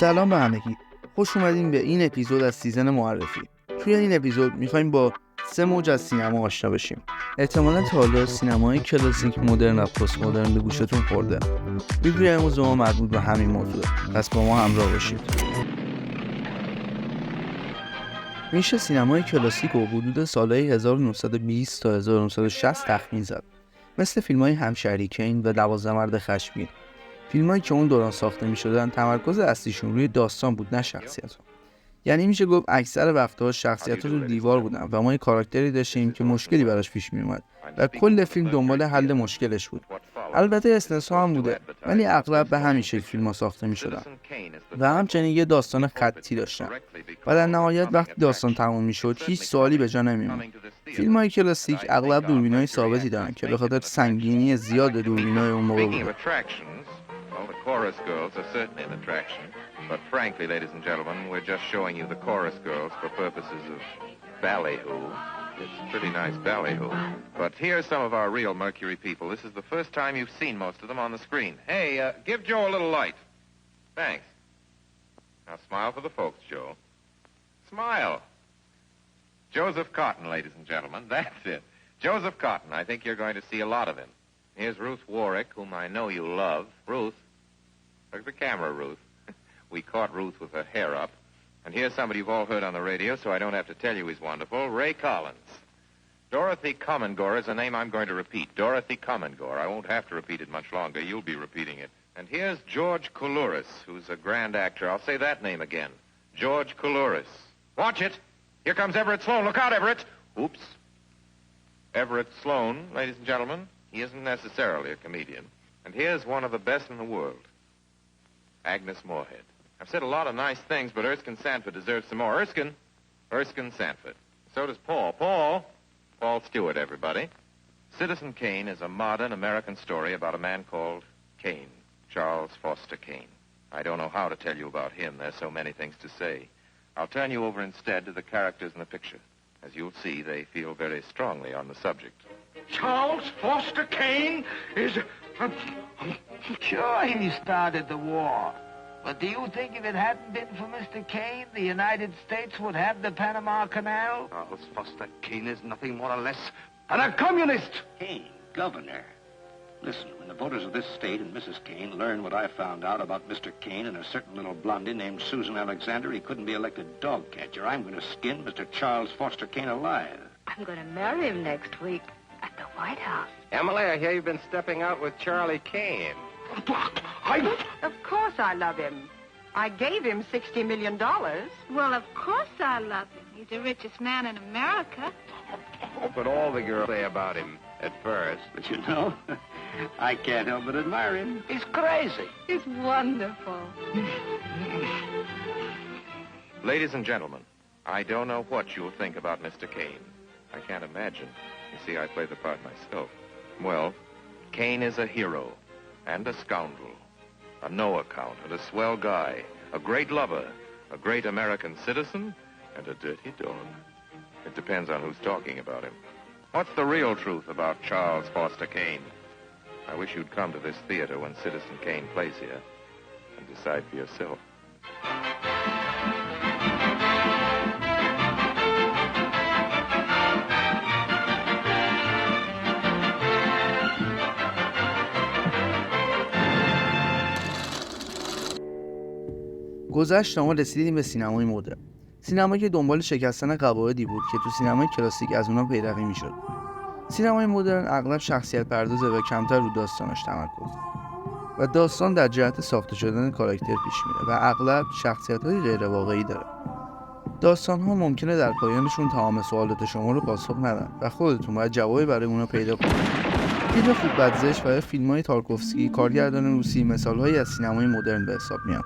سلام به همگی، خوش اومدین به این اپیزود از سیزن معرفی. توی این اپیزود میخوایم با 3 موج از سینما آشنا بشیم. احتمالاً تا حالا سینمای کلاسیک، مدرن و پست مدرن به گوشتون خورده. ویدیوی امروز ما مربوط به همین موضوعه، پس با ما همراه باشید. میشه سینمای کلاسیک رو حدود سالهای 1920 تا 1960 تخمین زد. مثل فیلم‌های همشهری کین و 12 مرد خشمگین. فیلمایی که اون دوران ساخته می‌شدن تمرکز اصلیشون روی داستان بود، نه شخصیت‌ها. یعنی میشه گفت اکثر وقت‌ها شخصیت‌ها رو دیوار بودن و ما یه کاراکتری داشتیم که مشکلی براش پیش میومد و کل فیلم دنبال حل مشکلش بود. البته استثنا هم بوده، ولی اغلب به همین شکل فیلم‌ها ساخته می‌شدن و همچنین یه داستان خطی داشتن و در نهایت وقتی داستان تموم می‌شد هیچ سوالی به جا نمی‌موند. فیلم‌های کلاسیک اغلب دوربینای ثابتی دارن که به خاطر سنگینی زیاد دوربینای اون موقع بود. Well, the chorus girls are certainly an attraction, but frankly, ladies and gentlemen, we're just showing you the chorus girls for purposes of ballyhoo. It's pretty nice ballyhoo. But here's some of our real Mercury people. This is the first time you've seen most of them on the screen. Hey, give Joe a little light. Thanks. Now smile for the folks, Joe. Smile. Joseph Cotton, ladies and gentlemen. That's it. Joseph Cotton. I think you're going to see a lot of him. Here's Ruth Warwick, whom I know you love. Ruth. Look at the camera, Ruth. We caught Ruth with her hair up. And here's somebody you've all heard on the radio, so I don't have to tell you he's wonderful. Ray Collins. Dorothy Commongore is a name I'm going to repeat. Dorothy Commongore. I won't have to repeat it much longer. You'll be repeating it. And here's George Coulouris, who's a grand actor. I'll say that name again. George Coulouris. Watch it. Here comes Everett Sloan. Look out, Everett. Oops. Everett Sloan, ladies and gentlemen. He isn't necessarily a comedian. And here's one of the best in the world. Agnes Moorehead. I've said a lot of nice things, but Erskine Sanford deserves some more. Erskine Sanford. So does Paul. Paul Stewart, everybody. Citizen Kane is a modern American story about a man called Kane, Charles Foster Kane. I don't know how to tell you about him. There's so many things to say. I'll turn you over instead to the characters in the picture. As you'll see, they feel very strongly on the subject. Charles Foster Kane is... Sure, he started the war. But do you think if it hadn't been for Mr. Kane, the United States would have the Panama Canal? Charles Foster Kane is nothing more or less than a communist. Kane, governor. Listen, when the voters of this state and Mrs. Kane learn what I found out about Mr. Kane and a certain little blondie named Susan Alexander, he couldn't be elected dog catcher. I'm going to skin Mr. Charles Foster Kane alive. I'm going to marry him next week. At the White House. Emily, I hear you've been stepping out with Charlie Kane. Of course I love him. I gave him $60 million. Well, of course I love him. He's the richest man in America. But all the girls say about him at first. But you know, I can't help but admire him. He's crazy. He's wonderful. Ladies and gentlemen, I don't know what you'll think about Mr. Kane. I can't imagine. You see, I play the part myself. Well, Kane is a hero and a scoundrel, a no account and a swell guy, a great lover, a great American citizen, and a dirty dog. It depends on who's talking about him. What's the real truth about Charles Foster Kane? I wish you'd come to this theater when Citizen Kane plays here and decide for yourself. گذشت ما رسیدیم به سینمای مدرن. سینمایی که دنبال شکستن قواعدی بود که تو سینمای کلاسیک از اونها پیروی میشد. سینمای مدرن اغلب شخصیت پردازه و کمتر رو داستانش تمرکز و داستان در جهت ساخته شدن کاراکتر پیش میره و اغلب شخصیت‌های غیر واقعی داره. داستان‌ها ممکنه در پایانشون تمام سوالات شما رو پاسخ ندن و خودتون باید جوابی برای اونها پیدا کنید. فیلم خوب بدزشت و فیلم‌های تارکوفسکی، کارگردان روسی، مثال‌هایی از سینمای مدرن به حساب میان.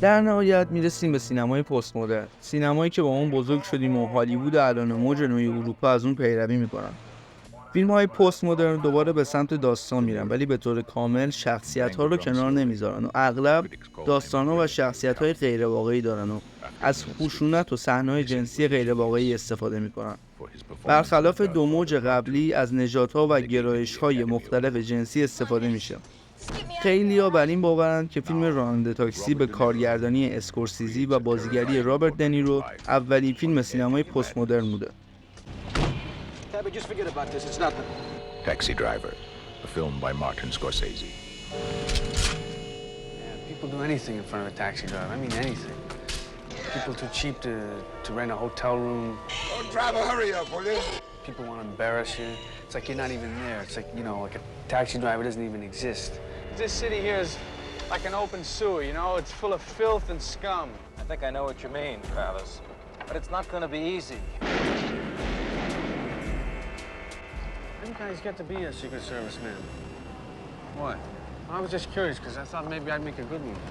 در نهایت میرسیم به سینمای پست مدرن، سینمایی که با اون بزرگ شدیم و هالیوود الان موج نوعی اروپا از اون پیروی میکنن. فیلم‌های پست مدرن دوباره به سمت داستان میرن، ولی به طور کامل شخصیت‌ها رو کنار نمیذارن و اغلب داستان‌ها و شخصیت‌های غیر واقعی دارن و از خشونت و صحنه‌های جنسی غیر واقعی استفاده میکنن. برخلاف دو موج قبلی از نژادها و گرایش‌های مختلف جنسی استفاده میشه. خیلی‌ها بر این باورند که فیلم راننده تاکسی به کارگردانی اسکورسیزی و بازیگری رابرت دنیرو اولین فیلم سینمای پست مدرن بوده. Taxi Driver, a film by Martin Scorsese. Yeah, people do anything in front of a taxi driver. I mean anything. People too cheap to rent a hotel room. Oh, driver, hurry up, will you? People want to embarrass you. It's like you're not even there. It's like, you know, like a taxi driver doesn't even exist. This city here is like an open sewer, you know? It's full of filth and scum. I think I know what you mean, Travis. But it's not going to be easy. You guys get to be a Secret Service man. What? I was just curious because I thought maybe I'd make a good one.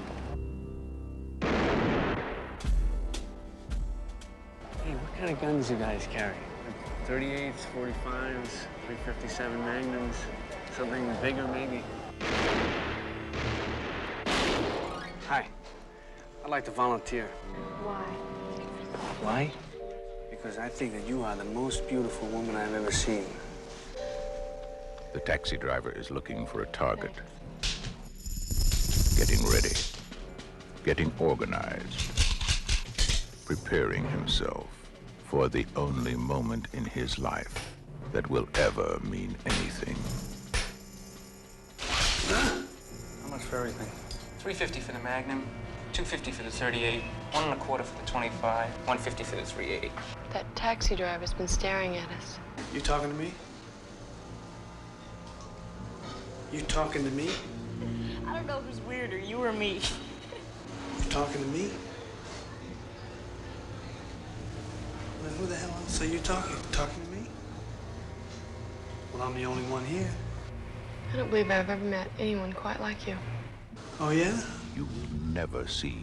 Hey, what kind of guns do you guys carry? 38s, 45s, 357 Magnums, something bigger maybe? Hi, I'd like to volunteer. Why? Why? Because I think that you are the most beautiful woman I've ever seen. The taxi driver is looking for a target. Getting ready. Getting organized. Preparing himself for the only moment in his life that will ever mean anything. How much for everything? $350 for the Magnum, $250 for the 38, $1.25 for the 25, $150 for the 380. That taxi driver's been staring at us. You talking to me? You talking to me? I don't know who's weirder, you or me. You talking to me? Then who the hell else are you talking? Talking to me? Well, I'm the only one here. I don't believe I've ever met anyone quite like you. Oh, yeah? You will never see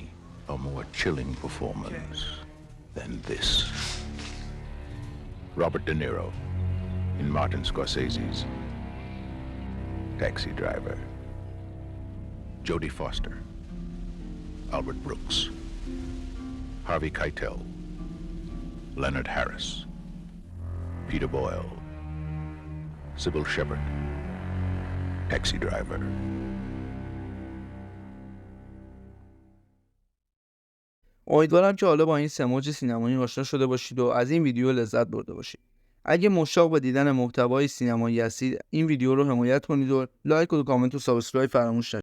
a more chilling performance than this. Robert De Niro in Martin Scorsese's Taxi Driver. Jodie Foster, Albert Brooks, Harvey Keitel, Leonard Harris, Peter Boyle, Sybil Shepherd. Taxi Driver. امیدوارم که حالا با این سه موج سینمایی آشنا شده باشید و از این ویدیو لذت برده باشید. اگه مشتاق به دیدن محتوای سینمایی هستید، این ویدیو رو حمایت کنید و لایک و کامنت و سابسکرایب فراموش نکنید.